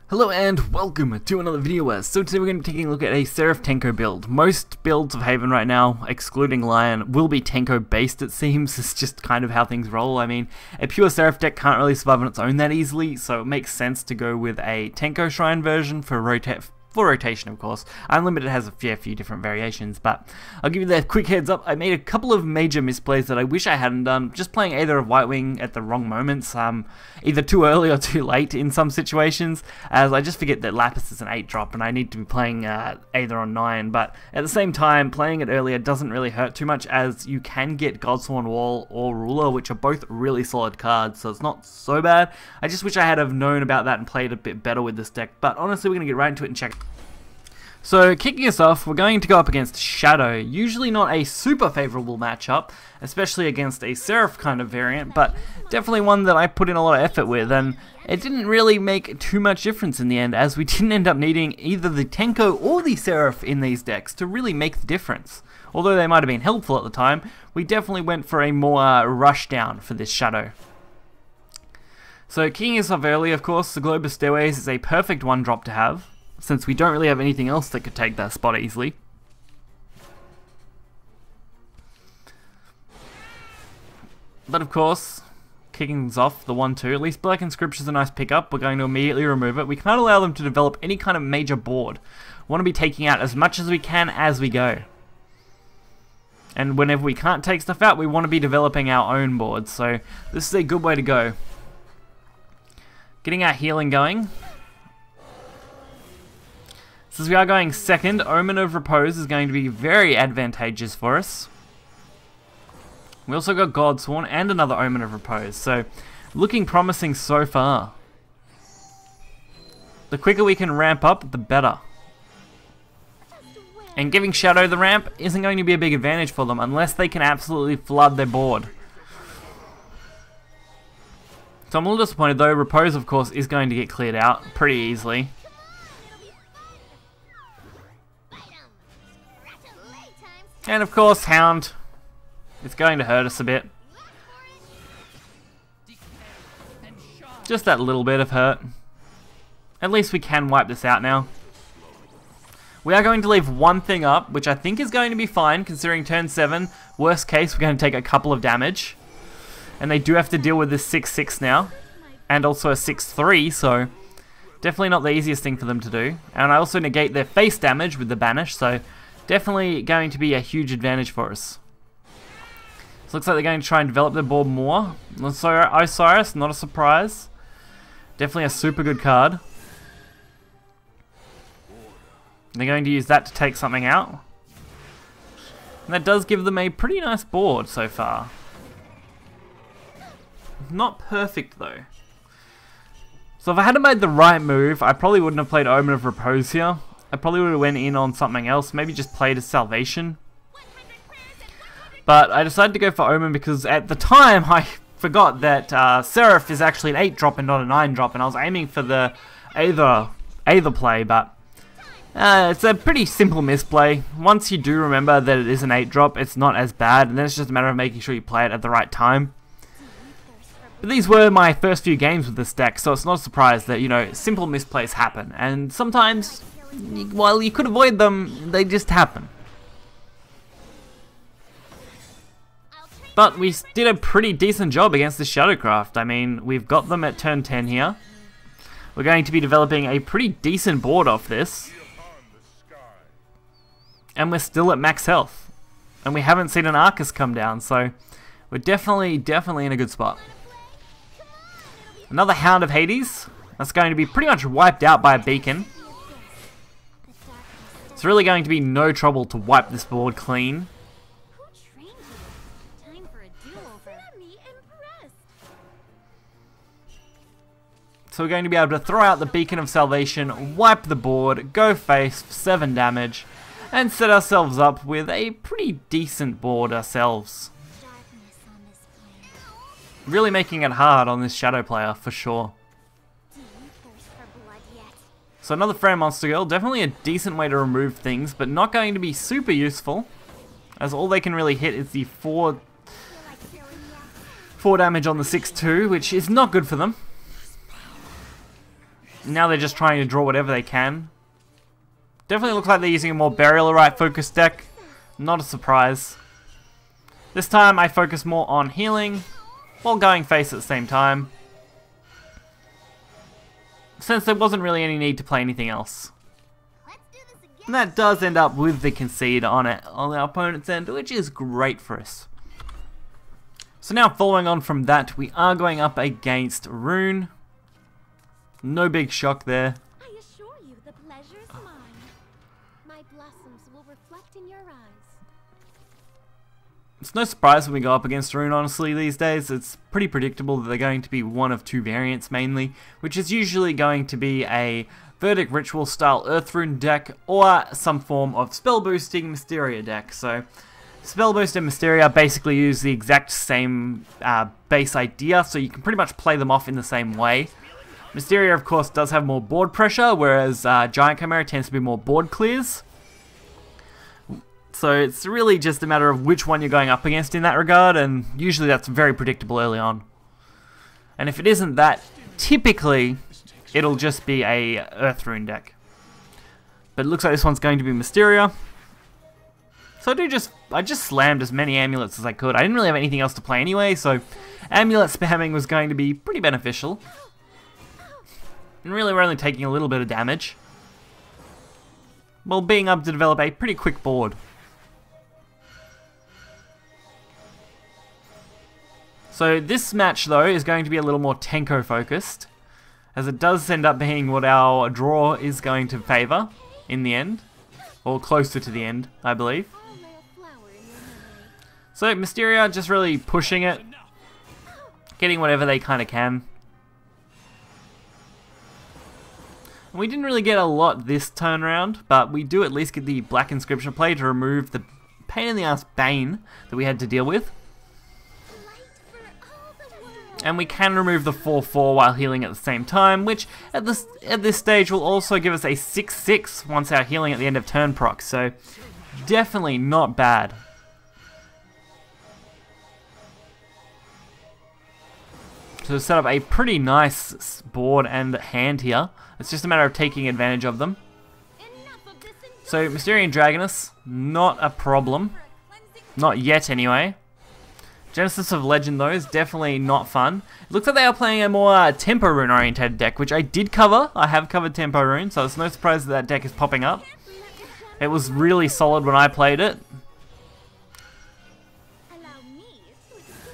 Hello and welcome to another video. So today we're going to be taking a look at a Seraph Tenko build. Most builds of Haven right now, excluding Lion, will be Tenko based, it seems. It's just kind of how things roll. I mean, a pure Seraph deck can't really survive on its own that easily, so it makes sense to go with a Tenko Shrine version for rotation, of course. Unlimited has a fair few different variations, but I'll give you the quick heads up. I made a couple of major misplays that I wish I hadn't done, just playing either of White Wing at the wrong moments, either too early or too late in some situations, as I just forget that Lapis is an 8-drop and I need to be playing either on 9, but at the same time, playing it earlier doesn't really hurt too much, as you can get Godsworn Wall or Ruler, which are both really solid cards, so it's not so bad. I just wish I had have known about that and played a bit better with this deck, but honestly we're going to get right into it and check. So, kicking us off, we're going to go up against Shadow. Usually not a super favourable matchup, especially against a Seraph kind of variant, but definitely one that I put in a lot of effort with, and it didn't really make too much difference in the end, as we didn't end up needing either the Tenko or the Seraph in these decks to really make the difference. Although they might have been helpful at the time, we definitely went for a more rush down for this Shadow. So, kicking us off early, of course, the Globe of Stairways is a perfect 1-drop to have, since we don't really have anything else that could take that spot easily. But of course, kicking things off, the 1-2, at least Black Inscription's a nice pickup. We're going to immediately remove it. We can't allow them to develop any kind of major board. We want to be taking out as much as we can as we go. And whenever we can't take stuff out, we want to be developing our own board. So this is a good way to go. Getting our healing going. Since we are going second, Omen of Repose is going to be very advantageous for us. We also got Godsworn and another Omen of Repose, so looking promising so far. The quicker we can ramp up, the better. And giving Shadow the ramp isn't going to be a big advantage for them unless they can absolutely flood their board. So I'm a little disappointed though. Repose, of course, is going to get cleared out pretty easily. And of course, Hound. It's going to hurt us a bit. Just that little bit of hurt. At least we can wipe this out now. We are going to leave one thing up, which I think is going to be fine, considering turn 7. Worst case, we're going to take a couple of damage. And they do have to deal with this 6-6 now. And also a 6-3, so definitely not the easiest thing for them to do. And I also negate their face damage with the Banish, so definitely going to be a huge advantage for us. So looks like they're going to try and develop their board more. So Osiris, not a surprise. Definitely a super good card. They're going to use that to take something out. And that does give them a pretty nice board so far. Not perfect though. So if I had made the right move, I probably wouldn't have played Omen of Repose here. I probably would have went in on something else, maybe just played as Salvation. But I decided to go for Omen because at the time I forgot that Seraph is actually an 8-drop and not a 9-drop, and I was aiming for the either play, but it's a pretty simple misplay. Once you do remember that it is an 8-drop, it's not as bad, and then it's just a matter of making sure you play it at the right time. But these were my first few games with this deck, so it's not a surprise that, you know, simple misplays happen, and sometimes, while you could avoid them, they just happen. But we did a pretty decent job against the Shadowcraft. I mean, we've got them at turn 10 here. We're going to be developing a pretty decent board off this. And we're still at max health. And we haven't seen an Arcus come down, so we're definitely in a good spot. Another Hound of Hades. That's going to be pretty much wiped out by a beacon. It's really going to be no trouble to wipe this board clean. So we're going to be able to throw out the Beacon of Salvation, wipe the board, go face, 7 damage, and set ourselves up with a pretty decent board ourselves. Really making it hard on this Shadow player, for sure. So another Frail Monster Girl, definitely a decent way to remove things, but not going to be super useful, as all they can really hit is the 4 damage on the 6-2, which is not good for them. Now they're just trying to draw whatever they can. Definitely looks like they're using a more Burial-Rite focused deck. Not a surprise. This time I focus more on healing while going face at the same time, since there wasn't really any need to play anything else. And that does end up with the concede on our opponent's end, which is great for us. So now following on from that, we are going up against Rune. No big shock there. I assure you the pleasure is mine. My blossoms will reflect in your eyes. It's no surprise when we go up against Rune, honestly, these days. It's pretty predictable that they're going to be one of two variants mainly, which is usually going to be a Verdict Ritual style Earth Rune deck or some form of spell boosting Mysteria deck. So Spell Boost and Mysteria basically use the exact same base idea, so you can pretty much play them off in the same way. Mysteria, of course, does have more board pressure, whereas Giant Chimera tends to be more board clears. So it's really just a matter of which one you're going up against in that regard, and usually that's very predictable early on. And if it isn't that, typically it'll just be a Earth Rune deck. But it looks like this one's going to be Mysteria. So I just slammed as many amulets as I could. I didn't really have anything else to play anyway, so amulet spamming was going to be pretty beneficial. And really we're only taking a little bit of damage, while being able to develop a pretty quick board. So this match though is going to be a little more Tenko focused, as it does end up being what our draw is going to favour in the end, or closer to the end, I believe. So Mysteria just really pushing it, getting whatever they kind of can. We didn't really get a lot this turn round, but we do at least get the Black Inscription play to remove the pain in the ass Bane that we had to deal with. And we can remove the 4/4 while healing at the same time, which at this stage will also give us a 6/6 once our healing at the end of turn proc, so definitely not bad. So set up a pretty nice board and hand here. It's just a matter of taking advantage of them. So Mysterian Dragoness, not a problem. Not yet anyway. Genesis of Legend though is definitely not fun. It looks like they are playing a more Tempo Rune oriented deck, which I did cover. I have covered Tempo Rune, so it's no surprise that that deck is popping up. It was really solid when I played it.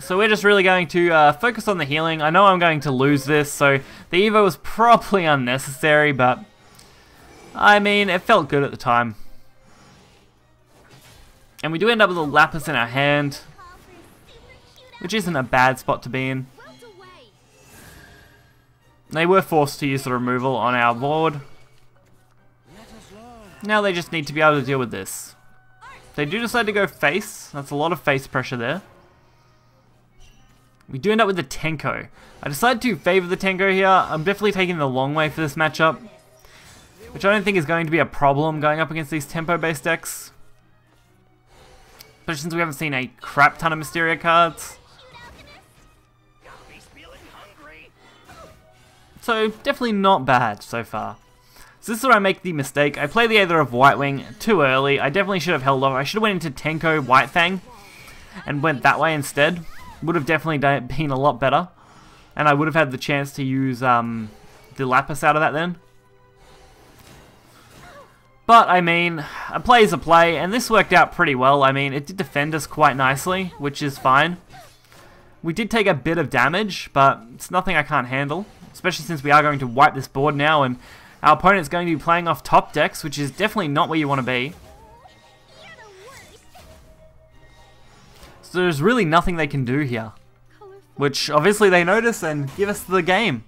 So we're just really going to focus on the healing. I know I'm going to lose this, so the Evo was probably unnecessary, but I mean, it felt good at the time. And we do end up with a Lapis in our hand, which isn't a bad spot to be in. They were forced to use the removal on our board. Now they just need to be able to deal with this. They do decide to go face. That's a lot of face pressure there. We do end up with the Tenko. I decided to favour the Tenko here. I'm definitely taking the long way for this matchup, which I don't think is going to be a problem going up against these tempo-based decks, especially since we haven't seen a crap ton of Mysteria cards. So definitely not bad so far. So this is where I make the mistake. I play the Aether of White Wing too early. I definitely should have held off. I should have went into Tenko White Fang and went that way instead. Would have definitely been a lot better, and I would have had the chance to use the Lapis out of that then. But I mean, a play is a play, and this worked out pretty well. I mean, it did defend us quite nicely, which is fine. We did take a bit of damage, but it's nothing I can't handle, especially since we are going to wipe this board now, and our opponent's going to be playing off top decks, which is definitely not where you want to be. So there's really nothing they can do here, which obviously they notice and give us the game.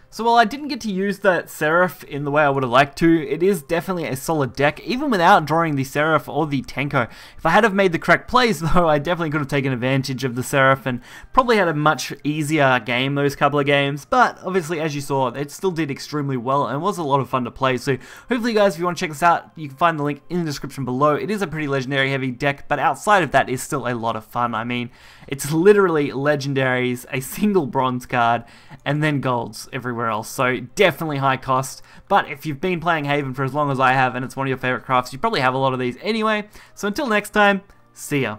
So while I didn't get to use that Seraph in the way I would have liked to, it is definitely a solid deck, even without drawing the Seraph or the Tenko. If I had have made the correct plays though, I definitely could have taken advantage of the Seraph and probably had a much easier game those couple of games, but obviously as you saw, it still did extremely well and was a lot of fun to play. So hopefully guys, if you want to check this out, you can find the link in the description below. It is a pretty legendary heavy deck, but outside of that, it's still a lot of fun. I mean, it's literally legendaries, a single bronze card, and then golds everywhere anywhere else. So definitely high cost. But if you've been playing Haven for as long as I have and it's one of your favorite crafts, you probably have a lot of these anyway. So until next time, see ya.